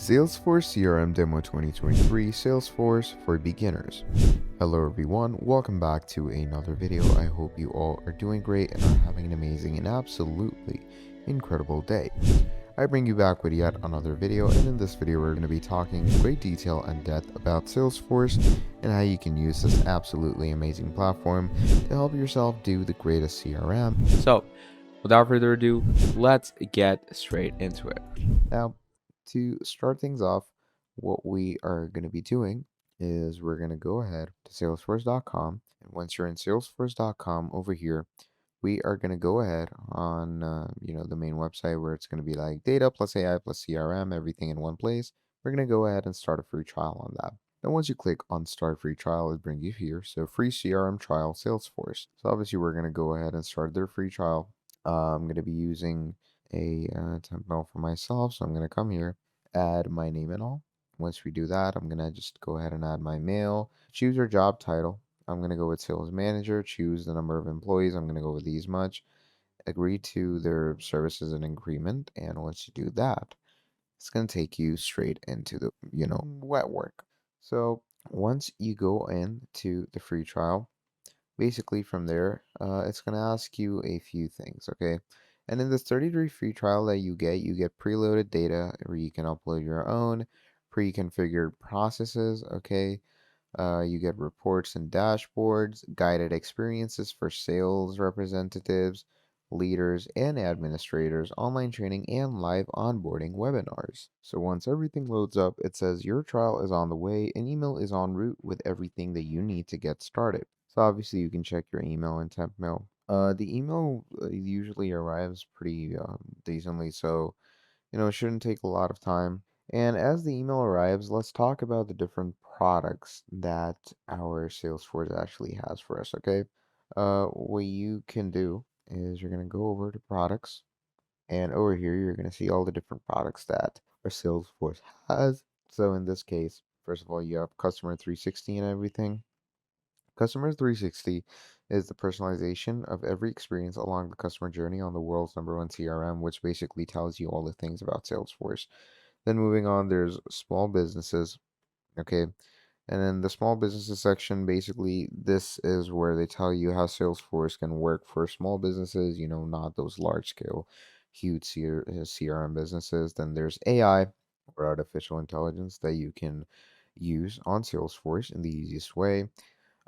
Salesforce CRM Demo 2023 Salesforce for Beginners. Hello everyone, welcome back to another video. I hope you all are doing great and are having an amazing and absolutely incredible day. I bring you back with yet another video, and in this video we're going to be talking in great detail and depth about Salesforce and how you can use this absolutely amazing platform to help yourself do the greatest CRM. So, without further ado, let's get straight into it. Now, to start things off, what we are going to be doing is we're going to go ahead to salesforce.com. And once you're in salesforce.com over here, we are going to go ahead on, the main website where it's going to be like data plus AI plus CRM, everything in one place. We're going to go ahead and start a free trial on that. Then once you click on start free trial, it brings you here. So free CRM trial Salesforce. So obviously we're going to go ahead and start their free trial. I'm going to be using a template for myself. So I'm going to come here, add my name and all. Once we do that, I'm going to just go ahead and add my mail, choose your job title. I'm going to go with sales manager, choose the number of employees. I'm going to go with these much, agree to their services and agreement. And once you do that, it's going to take you straight into the, wet work. So once you go into the free trial, basically from there, it's going to ask you a few things, okay? And in this 30-day free trial that you get preloaded data where you can upload your own pre-configured processes, okay? You get reports and dashboards, guided experiences for sales representatives, leaders, and administrators, online training, and live onboarding webinars. So once everything loads up, it says your trial is on the way. An email is en route with everything that you need to get started. So obviously you can check your email and temp mail. The email usually arrives pretty decently, so it shouldn't take a lot of time. And as the email arrives, let's talk about the different products that our Salesforce actually has for us, okay? What you can do is you're going to go over to products, and over here you're going to see all the different products that our Salesforce has. So in this case, first of all, you have Customer 360 and everything. Customer 360 is the personalization of every experience along the customer journey on the world's #1 CRM, which basically tells you all the things about Salesforce. Then moving on, there's small businesses, okay? And then the small businesses section, basically, this is where they tell you how Salesforce can work for small businesses, not those large scale, huge CRM businesses. Then there's AI, or artificial intelligence, that you can use on Salesforce in the easiest way.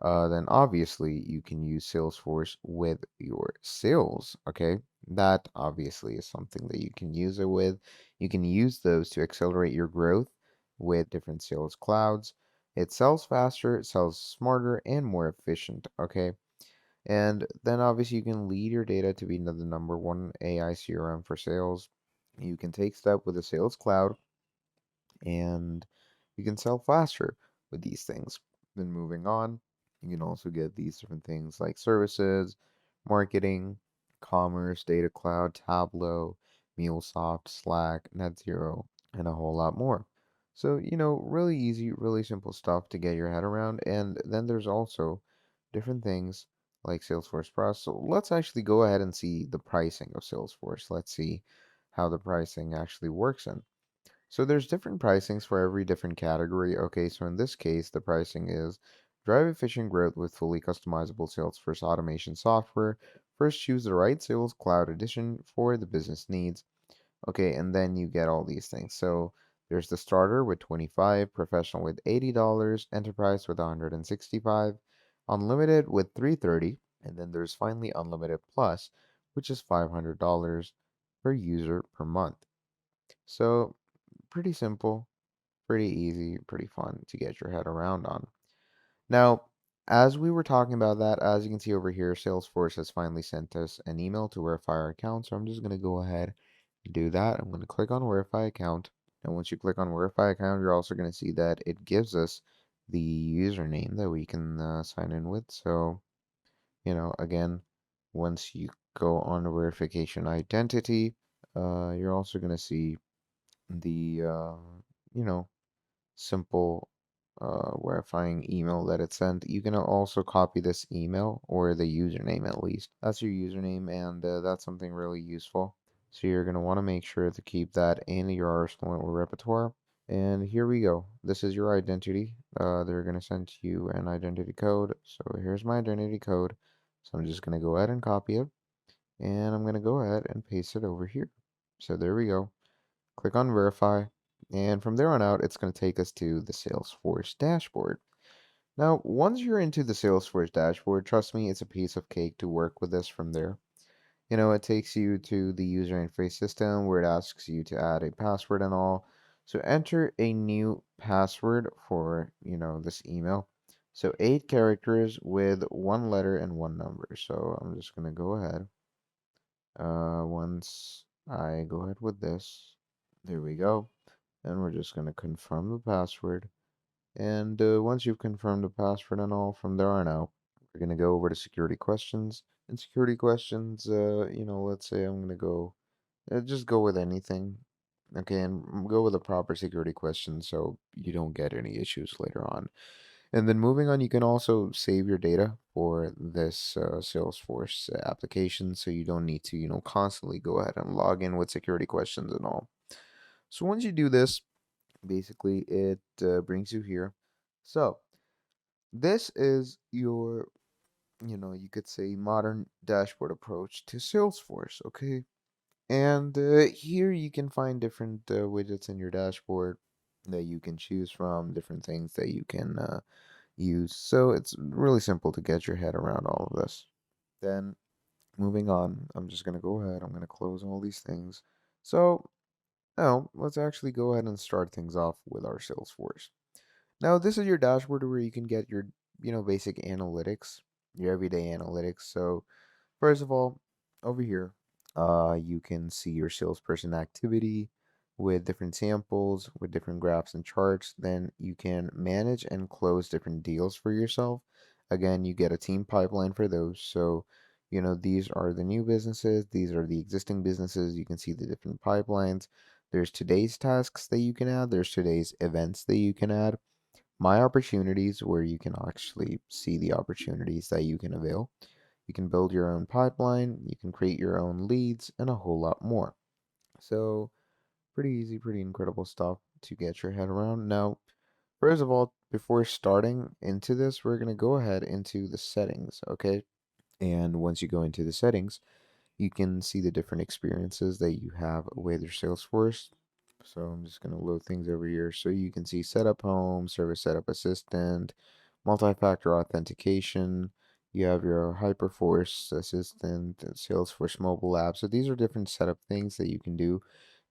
Then obviously you can use Salesforce with your sales. Okay, that obviously is something that you can use it with. You can use those to accelerate your growth with different sales clouds. It sells faster, it sells smarter, and more efficient. Okay, and then obviously you can lead your data to be the #1 AI CRM for sales. You can take step with the sales cloud, and you can sell faster with these things. Then moving on, you can also get these different things like services, marketing, commerce, data cloud, Tableau, MuleSoft, Slack, NetZero, and a whole lot more. So, really easy, really simple stuff to get your head around. And then there's also different things like Salesforce Plus. So let's actually go ahead and see the pricing of Salesforce. Let's see how the pricing actually works in. So there's different pricings for every different category. Okay, so in this case, the pricing is drive efficient growth with fully customizable Salesforce automation software. First, choose the right Sales Cloud edition for the business needs. Okay, and then you get all these things. So there's the starter with 25, professional with $80, enterprise with 165, unlimited with 330, and then there's finally unlimited plus, which is $500 per user per month. So pretty simple, pretty easy, pretty fun to get your head around on. Now, as we were talking about that, as you can see over here, Salesforce has finally sent us an email to verify our account. So I'm just going to go ahead and do that. I'm going to click on verify account. And once you click on verify account, you're also going to see that it gives us the username that we can sign in with. So, again, once you go on verification identity, you're also going to see the, you know, simple verifying email that it sent. You can also copy this email or the username at least. That's your username, and that's something really useful. So you're going to want to make sure to keep that in your arsenal or repertoire. And here we go. This is your identity. They're going to send you an identity code. So here's my identity code. So I'm just going to go ahead and copy it. And I'm going to go ahead and paste it over here. So there we go. Click on verify. And from there on out, it's going to take us to the Salesforce dashboard. Now, once you're into the Salesforce dashboard, trust me, it's a piece of cake to work with this from there. It takes you to the user interface system where it asks you to add a password and all. So enter a new password for, this email. So 8 characters with one letter and one number. So I'm just gonna go ahead. Once I go ahead with this, there we go. And we're just gonna confirm the password. And once you've confirmed the password and all, from there on out, we're going to go over to security questions. And security questions, let's say I'm going to go, just go with anything. Okay, and go with a proper security question so you don't get any issues later on. And then moving on, you can also save your data for this Salesforce application so you don't need to, constantly go ahead and log in with security questions and all. So once you do this, basically it brings you here. So this is your, you could say modern dashboard approach to Salesforce, okay? And here you can find different widgets in your dashboard that you can choose from, different things that you can use. So it's really simple to get your head around all of this. Then moving on, I'm just going to go ahead, I'm going to close all these things. So now let's actually go ahead and start things off with our Salesforce. Now, this is your dashboard where you can get your, basic analytics, your everyday analytics. So, first of all, over here, you can see your salesperson activity with different samples, with different graphs and charts. Then you can manage and close different deals for yourself. Again, you get a team pipeline for those. So, these are the new businesses, these are the existing businesses. You can see the different pipelines. There's today's tasks that you can add, there's today's events that you can add, my opportunities, where you can actually see the opportunities that you can avail. You can build your own pipeline, you can create your own leads, and a whole lot more. So, pretty easy, pretty incredible stuff to get your head around. Now, first of all, before starting into this, we're going to go ahead into the settings, okay? And once you go into the settings, you can see the different experiences that you have with your Salesforce. So I'm just going to load things over here. So you can see setup home, service setup assistant, multi-factor authentication. You have your Hyperforce assistant, and Salesforce mobile app. So these are different setup things that you can do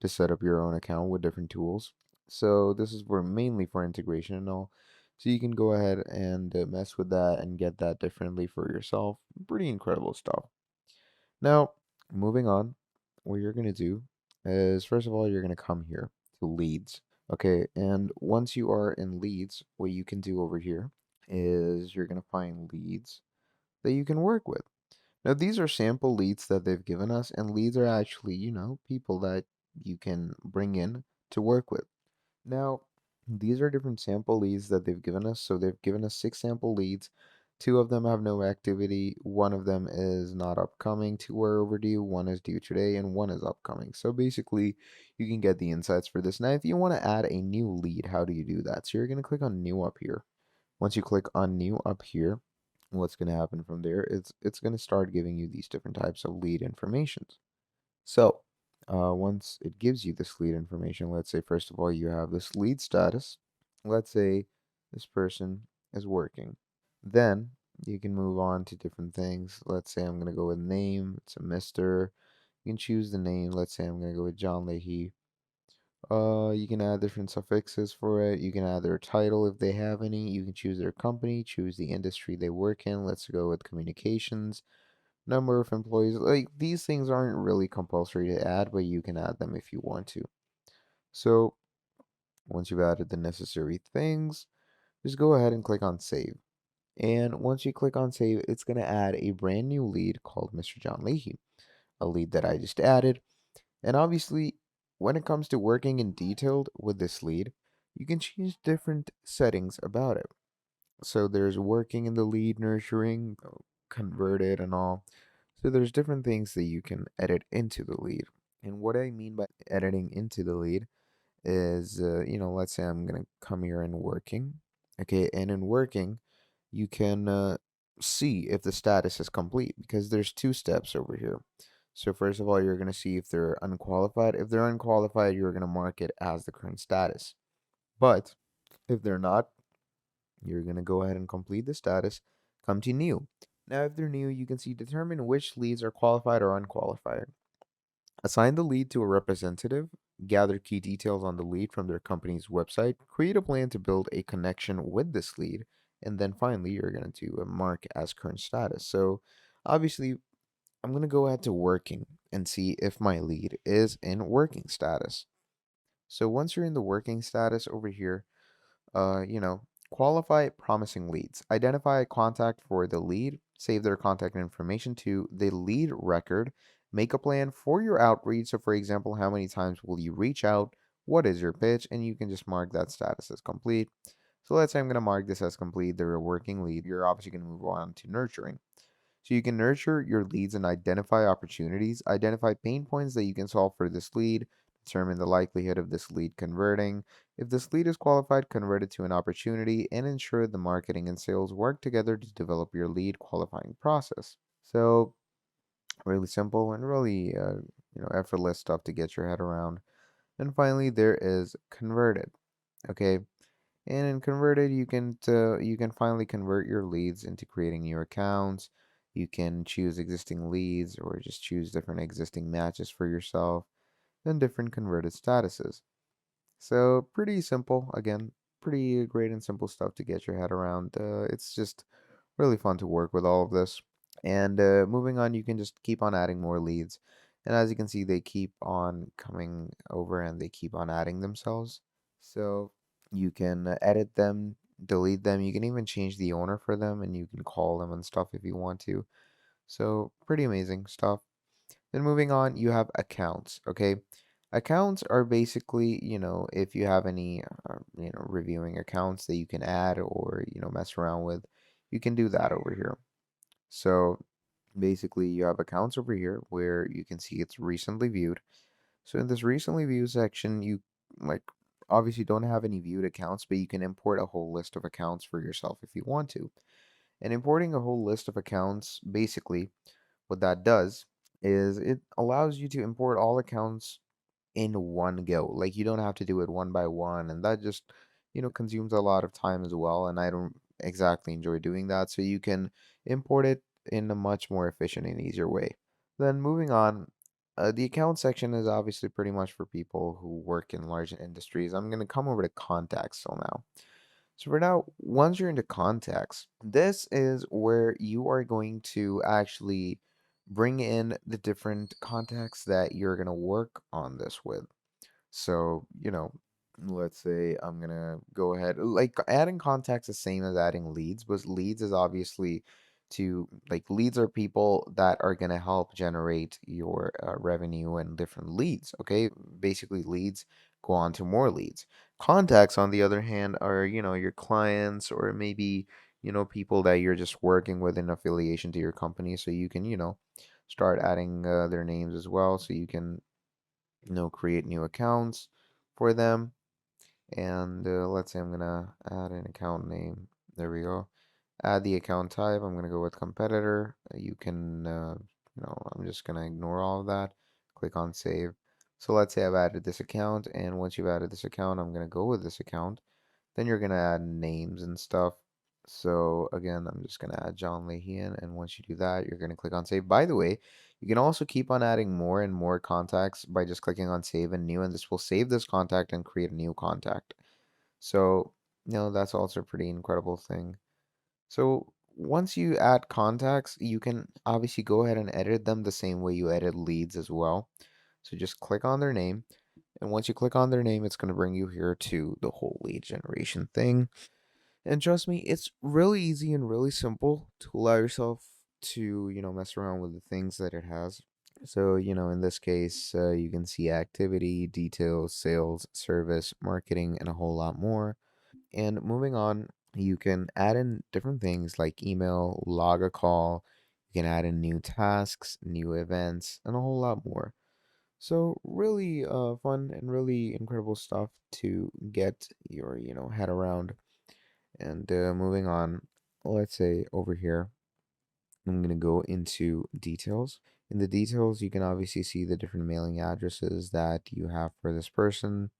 to set up your own account with different tools. So this is for mainly for integration and all. So you can go ahead and mess with that and get that differently for yourself. Pretty incredible stuff. Now, moving on, what you're going to do is first of all, you're going to come here to leads. Okay, and once you are in leads, what you can do over here is you're going to find leads that you can work with. Now, these are sample leads that they've given us, and leads are actually, people that you can bring in to work with. Now, these are different sample leads that they've given us. So they've given us 6 sample leads. 2 of them have no activity. One of them is not upcoming, 2 are overdue. One is due today, and one is upcoming. So basically, you can get the insights for this. Now, if you want to add a new lead, how do you do that? So you're going to click on new up here. Once you click on new up here, what's going to happen from there is it's going to start giving you these different types of lead informations. So, once it gives you this lead information, let's say, first of all, you have this lead status. Let's say this person is working. Then you can move on to different things. Let's say I'm going to go with name. It's a Mr. You can choose the name. Let's say I'm going to go with John Leahy. You can add different suffixes for it. You can add their title if they have any. You can choose their company, choose the industry they work in. Let's go with communications, number of employees. Like these things aren't really compulsory to add, but you can add them if you want to. So once you've added the necessary things, just go ahead and click on save. And once you click on save, it's going to add a brand new lead called Mr. John Leahy, a lead that I just added. And obviously, when it comes to working in detailed with this lead, you can change different settings about it. So there's working in the lead, nurturing, converted, and all. So there's different things that you can edit into the lead. And what I mean by editing into the lead is, let's say I'm going to come here in working. Okay. And in working, you can see if the status is complete because there's two steps over here. So first of all, you're going to see if they're unqualified. If they're unqualified, you're going to mark it as the current status. But if they're not, you're going to go ahead and complete the status, come to new. Now, if they're new, you can see determine which leads are qualified or unqualified. Assign the lead to a representative, gather key details on the lead from their company's website, create a plan to build a connection with this lead, and then finally, you're going to mark as current status. So, obviously, I'm going to go ahead to working and see if my lead is in working status. So, once you're in the working status over here, qualify promising leads. Identify a contact for the lead, save their contact information to the lead record, make a plan for your outreach. So, for example, how many times will you reach out? What is your pitch? And you can just mark that status as complete. So, let's say I'm going to mark this as complete. They're a working lead. You're obviously going to move on to nurturing. So you can nurture your leads and identify opportunities, identify pain points that you can solve for this lead, determine the likelihood of this lead converting. If this lead is qualified, convert it to an opportunity and ensure the marketing and sales work together to develop your lead qualifying process. So really simple and really effortless stuff to get your head around. And finally, there is converted. Okay, and in converted, you can finally convert your leads into creating new accounts. You can choose existing leads or just choose different existing matches for yourself and different converted statuses. So pretty simple. Again, pretty great and simple stuff to get your head around. It's just really fun to work with all of this. And moving on, you can just keep on adding more leads. And as you can see, they keep on coming over and they keep on adding themselves. So you can edit them, delete them. You can even change the owner for them and you can call them and stuff if you want to. So pretty amazing stuff. Then moving on, you have accounts, okay? Accounts are basically, if you have any, reviewing accounts that you can add or, mess around with, you can do that over here. So basically, you have accounts over here where you can see it's recently viewed. So in this recently viewed section, you like obviously don't have any viewed accounts, but you can import a whole list of accounts for yourself if you want to. And importing a whole list of accounts, basically, what that does is it allows you to import all accounts in one go. Like you don't have to do it one by one, and that just, consumes a lot of time as well. And I don't exactly enjoy doing that. So you can import it in a much more efficient and easier way. Then moving on, the account section is obviously pretty much for people who work in large industries. I'm going to come over to contacts so now. So for now, once you're into contacts, this is where you are going to actually bring in the different contacts that you're going to work on this with. So, let's say I'm gonna go ahead, like adding contacts the same as adding leads, but leads is obviously to like leads are people that are gonna help generate your revenue and different leads. Okay, basically leads go on to more leads. Contacts, on the other hand, are your clients or maybe people that you're just working with in affiliation to your company, so you can start adding their names as well, so you can create new accounts for them. And let's say I'm gonna add an account name. There we go. Add the account type. I'm gonna go with competitor. You can, I'm just gonna ignore all of that. Click on save. So let's say I've added this account, and once you've added this account, I'm gonna go with this account. Then you're gonna add names and stuff. So again, I'm just gonna add John Lehian, and once you do that, you're gonna click on save. By the way, you can also keep on adding more and more contacts by just clicking on save and new, and this will save this contact and create a new contact. So, that's also a pretty incredible thing. So once you add contacts, you can obviously go ahead and edit them the same way you edit leads as well. So just click on their name, and once you click on their name, it's going to bring you here to the whole lead generation thing. And trust me, it's really easy and really simple to allow yourself to, mess around with the things that it has. So, in this case, you can see activity, details, sales, service, marketing, and a whole lot more. And moving on, you can add in different things like email, log a call. You can add in new tasks, new events, and a whole lot more. So really fun and really incredible stuff to get your, head around. And moving on, let's say over here, I'm going to go into details. In the details, you can obviously see the different mailing addresses that you have for this person.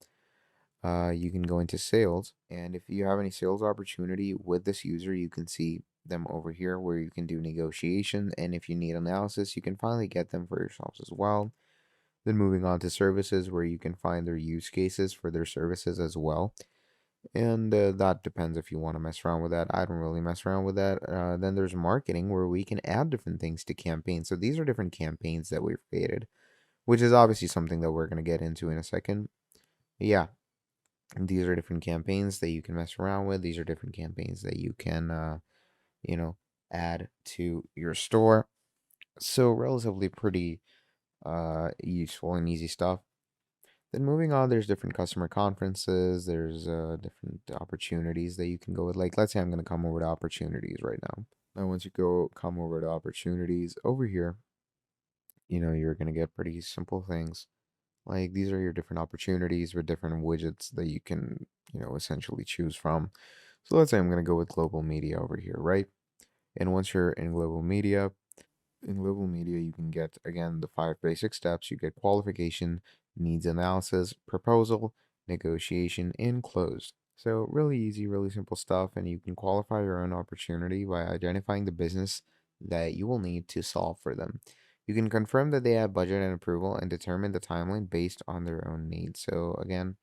You can go into sales, and if you have any sales opportunity with this user, you can see them over here where you can do negotiation. And if you need analysis, you can finally get them for yourselves as well. Then moving on to services, where you can find their use cases for their services as well. And that depends if you want to mess around with that. I don't really mess around with that. Then there's marketing, where we can add different things to campaigns. So these are different campaigns that we've created, which is obviously something that we're going to get into in a second. Yeah, these are different campaigns that you can mess around with. These are different campaigns that you can, you know, add to your store. So relatively pretty useful and easy stuff. Then moving on, there's different customer conferences. There's different opportunities that you can go with. Like, let's say I'm going to come over to opportunities right now. Now, once you come over to opportunities over here, you're going to get pretty simple things. Like, these are your different opportunities with different widgets that you can, essentially choose from. So let's say I'm going to go with global media over here, right? And once you're in global media, you can get, again, the five basic steps. You get qualification, needs analysis, proposal, negotiation, and closed. So, really easy, really simple stuff. And you can qualify your own opportunity by identifying the business that you will need to solve for them. You can confirm that they have budget and approval and determine the timeline based on their own needs. So, again,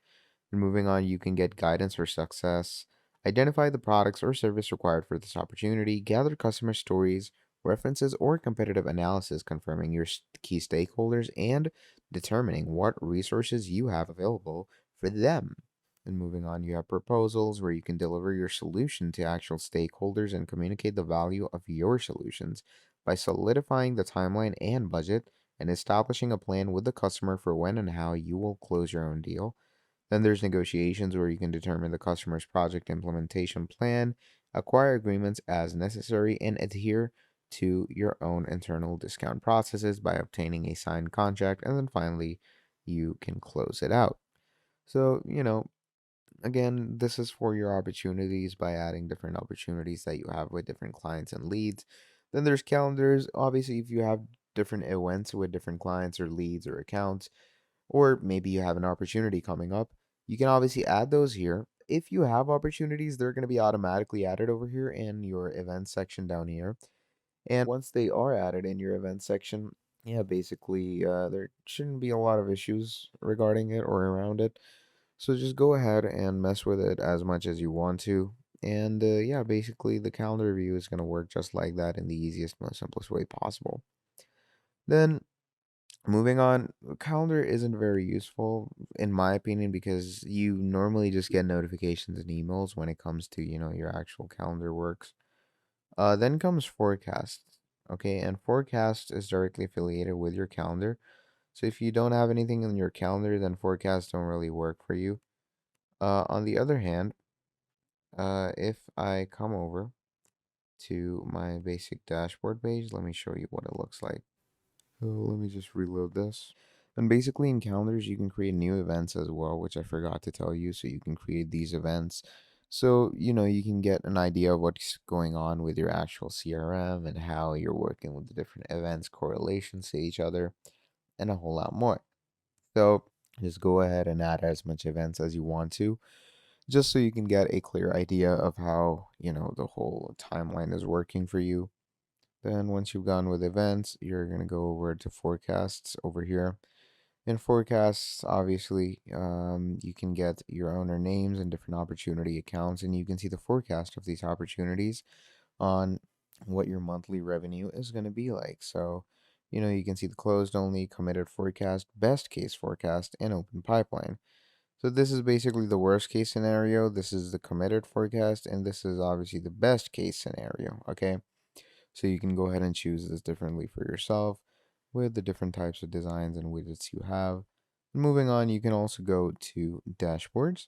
and moving on, you can get guidance for success, identify the products or service required for this opportunity, gather customer stories, references, or competitive analysis confirming your key stakeholders, and determining what resources you have available for them. And moving on, you have proposals where you can deliver your solution to actual stakeholders and communicate the value of your solutions by solidifying the timeline and budget and establishing a plan with the customer for when and how you will close your own deal. Then there's negotiations, where you can determine the customer's project implementation plan, acquire agreements as necessary, and adhere to your own internal discount processes by obtaining a signed contract. And then finally, you can close it out. So, again, this is for your opportunities by adding different opportunities that you have with different clients and leads. Then there's calendars. Obviously, if you have different events with different clients or leads or accounts, or maybe you have an opportunity coming up, you can obviously add those here. If you have opportunities, they're going to be automatically added over here in your events section down here. And once they are added in your events section, yeah, basically, there shouldn't be a lot of issues regarding it or around it. So just go ahead and mess with it as much as you want to. And yeah, basically, the calendar view is going to work just like that in the easiest, most simplest way possible. Then moving on, calendar isn't very useful in my opinion because you normally just get notifications and emails when it comes to, your actual calendar works. Then comes forecast. Okay, and forecast is directly affiliated with your calendar. So if you don't have anything in your calendar, then forecasts don't really work for you. On the other hand, if I come over to my basic dashboard page, let me show you what it looks like. So let me just reload this. And basically in calendars, you can create new events as well, which I forgot to tell you. So you can create these events. So, you can get an idea of what's going on with your actual CRM and how you're working with the different events, correlations to each other, and a whole lot more. So just go ahead and add as much events as you want to, just so you can get a clear idea of how, the whole timeline is working for you. Then once you've gone with events, you're going to go over to forecasts over here. In forecasts, obviously, you can get your owner names and different opportunity accounts, and you can see the forecast of these opportunities on what your monthly revenue is going to be like. So, you can see the closed only, committed forecast, best case forecast, and open pipeline. So this is basically the worst case scenario. This is the committed forecast, and this is obviously the best case scenario. Okay. So you can go ahead and choose this differently for yourself with the different types of designs and widgets you have. Moving on, you can also go to dashboards.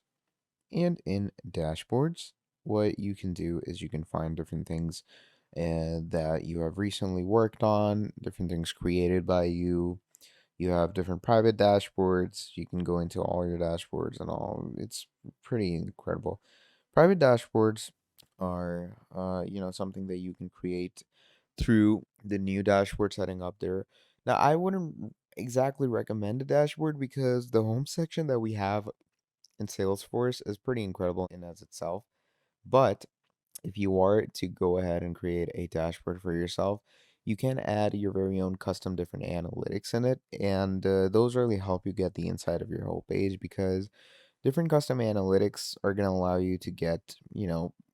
And in dashboards, what you can do is you can find different things that you have recently worked on, different things created by you. You have different private dashboards. You can go into all your dashboards and all. It's pretty incredible. Private dashboards are, something that you can create through the new dashboard setting up there. Now, I wouldn't exactly recommend a dashboard because the home section that we have in Salesforce is pretty incredible in as itself. But if you are to go ahead and create a dashboard for yourself, you can add your very own custom different analytics in it, and those really help you get the inside of your whole page because different custom analytics are going to allow you to get,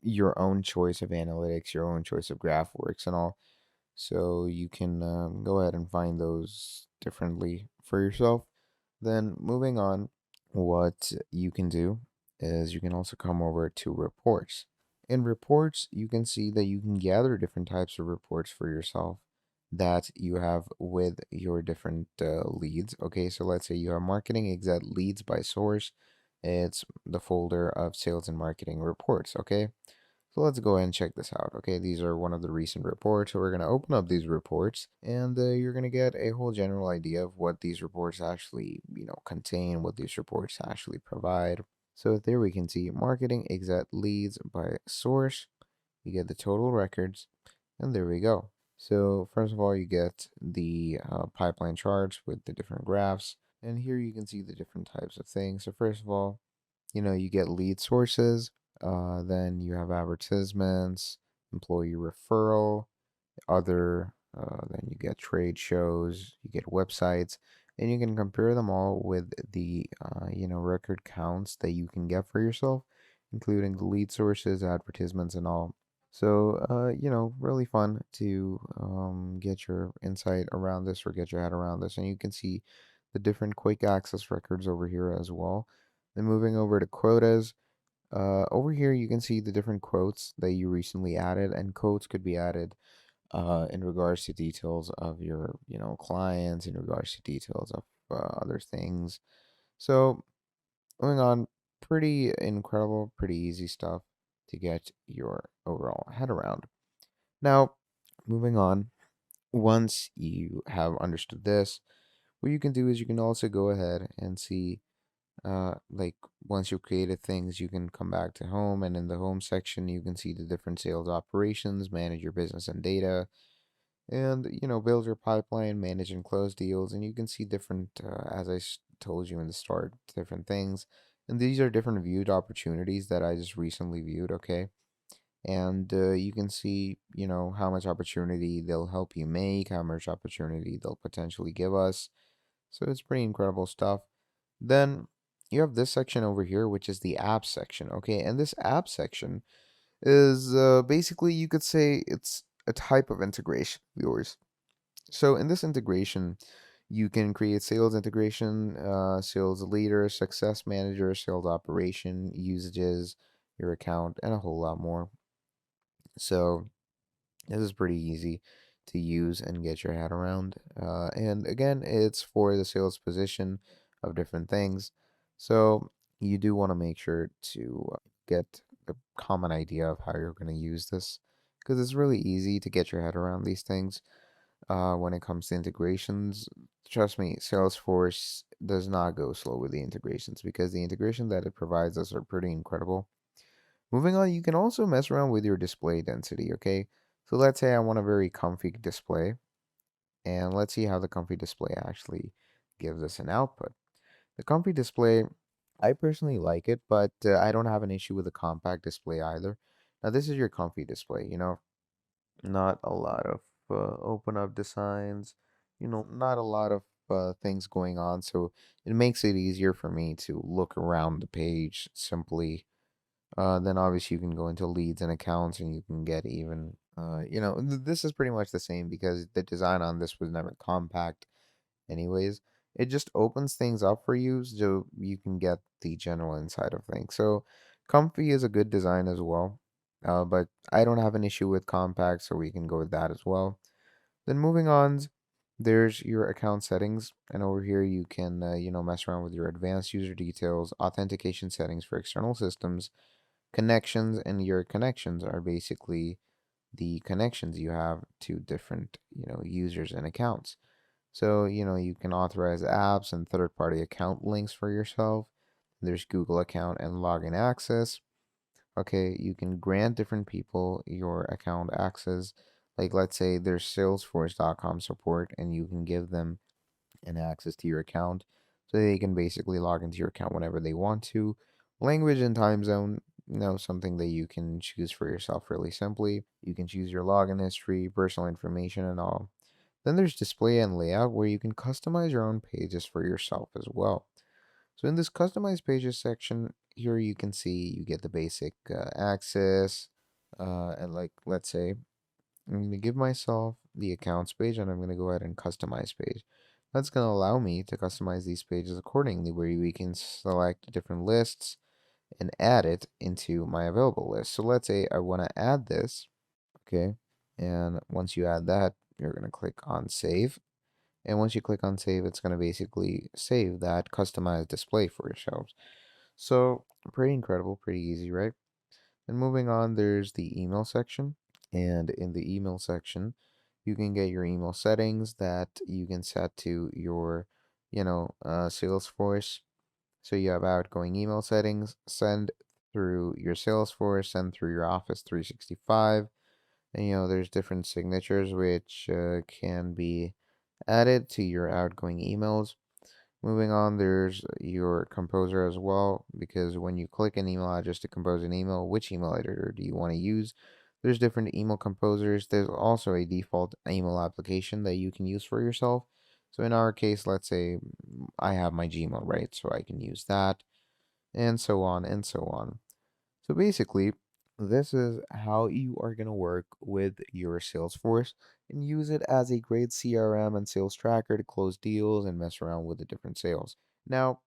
your own choice of analytics, your own choice of graph works and all. So you can go ahead and find those differently for yourself. Then moving on, what you can do is you can also come over to reports. In reports, you can see that you can gather different types of reports for yourself that you have with your different leads. Okay, so let's say you have marketing exact leads by source. It's the folder of sales and marketing reports. Okay, so let's go ahead and check this out. Okay, these are one of the recent reports. So we're going to open up these reports and you're going to get a whole general idea of what these reports actually, contain, what these reports actually provide. So there we can see marketing exact leads by source. You get the total records and there we go. So first of all, you get the pipeline charts with the different graphs. And here you can see the different types of things. So first of all, you get lead sources, then you have advertisements, employee referral, then you get trade shows, you get websites, and you can compare them all with the, record counts that you can get for yourself, including the lead sources, advertisements, and all. So, really fun to get your insight around this or get your head around this. And you can see the different quick access records over here as well. Then moving over to quotas, over here you can see the different quotes that you recently added, and quotes could be added in regards to details of your, clients, in regards to details of other things. So moving on, pretty incredible, pretty easy stuff to get your overall head around. Now, moving on, once you have understood this, what you can do is you can also go ahead and see like once you've created things, you can come back to home, and in the home section, you can see the different sales operations, manage your business and data, and build your pipeline, manage and close deals, and you can see different, as told you in the start, different things. And these are different viewed opportunities that I just recently viewed. Okay, and you can see, how much opportunity they'll help you make, how much opportunity they'll potentially give us. So it's pretty incredible stuff. Then you have this section over here, which is the app section. Okay, and this app section is basically, you could say it's a type of integration of yours. So in this integration, you can create sales integration, sales leader, success manager, sales operation, usages, your account, and a whole lot more. So this is pretty easy to use and get your head around. And again, it's for the sales position of different things. So you do want to make sure to get a common idea of how you're going to use this because it's really easy to get your head around these things when it comes to integrations. Trust me, Salesforce does not go slow with the integrations because the integration that it provides us are pretty incredible. Moving on, you can also mess around with your display density, okay? So let's say I want a very comfy display, and let's see how the comfy display actually gives us an output. The comfy display, I personally like it, but I don't have an issue with a compact display either. Now, this is your comfy display, not a lot of open up designs, not a lot of things going on. So it makes it easier for me to look around the page simply. Then obviously you can go into leads and accounts and you can get even, this is pretty much the same because the design on this was never compact anyways. It just opens things up for you so you can get the general insight of things. So comfy is a good design as well. But I don't have an issue with compact, so we can go with that as well. Then moving on, there's your account settings, and over here you can, mess around with your advanced user details, authentication settings for external systems, connections, and your connections are basically the connections you have to different, users and accounts. So, you can authorize apps and third-party account links for yourself. There's Google account and login access. Okay, you can grant different people your account access. Like, let's say there's Salesforce.com support, and you can give them an access to your account so they can basically log into your account whenever they want to. Language and time zone, something that you can choose for yourself really simply. You can choose your login history, personal information, and all. Then there's display and layout where you can customize your own pages for yourself as well. So in this customize pages section, here you can see you get the basic access, and like let's say I'm going to give myself the accounts page and I'm going to go ahead and customize page. That's going to allow me to customize these pages accordingly, where we can select different lists and add it into my available list. So let's say I want to add this, okay? And once you add that, you're going to click on save. And once you click on save, it's going to basically save that customized display for yourselves. So pretty incredible, pretty easy, right? And moving on, there's the email section. And in the email section, you can get your email settings that you can set to your, Salesforce. So you have outgoing email settings, send through your Salesforce, send through your Office 365. And, there's different signatures which can be added to your outgoing emails. Moving on, there's your composer as well, because when you click an email address to compose an email, which email editor do you want to use? There's different email composers. There's also a default email application that you can use for yourself. So in our case, let's say I have my Gmail, right? So I can use that, and so on and so on. So basically, this is how you are going to work with your Salesforce and use it as a great CRM and sales tracker to close deals and mess around with the different sales. Now,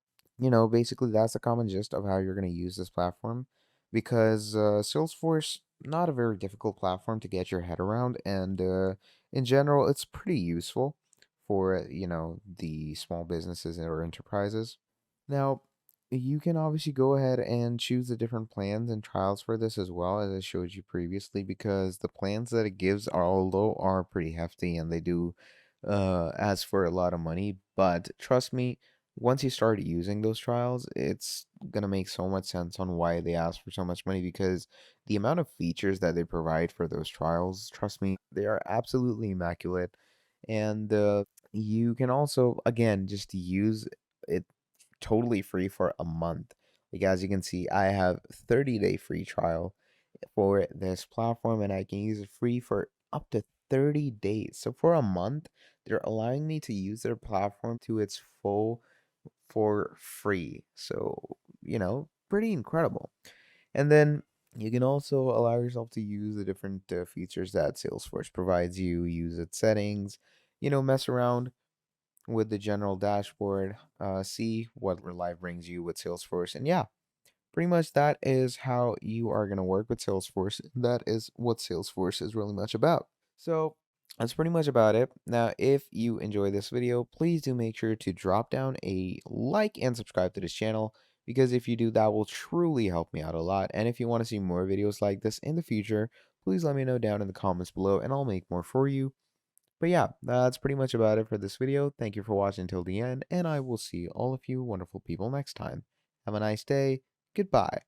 basically that's the common gist of how you're going to use this platform, because Salesforce, not a very difficult platform to get your head around, and in general, it's pretty useful for, the small businesses or enterprises. Now, you can obviously go ahead and choose the different plans and trials for this as well, as I showed you previously, because the plans that it gives are, although are pretty hefty, and they do ask for a lot of money. But trust me, once you start using those trials, it's gonna make so much sense on why they ask for so much money, because the amount of features that they provide for those trials, trust me, they are absolutely immaculate. And you can also, again, just use it totally free for a month. Like, as you can see, I have 30-day free trial for this platform, and I can use it free for up to 30 days. So for a month, they're allowing me to use their platform to its full for free. So, pretty incredible. And then you can also allow yourself to use the different features that Salesforce provides you, use its settings, mess around with the general dashboard, see what live brings you with Salesforce. And yeah, pretty much that is how you are going to work with Salesforce. That is what Salesforce is really much about. So that's pretty much about it. Now, if you enjoy this video, please do make sure to drop down a like and subscribe to this channel, because if you do, that will truly help me out a lot. And if you want to see more videos like this in the future, please let me know down in the comments below and I'll make more for you. But yeah, that's pretty much about it for this video. Thank you for watching until the end, and I will see all of you wonderful people next time. Have a nice day. Goodbye.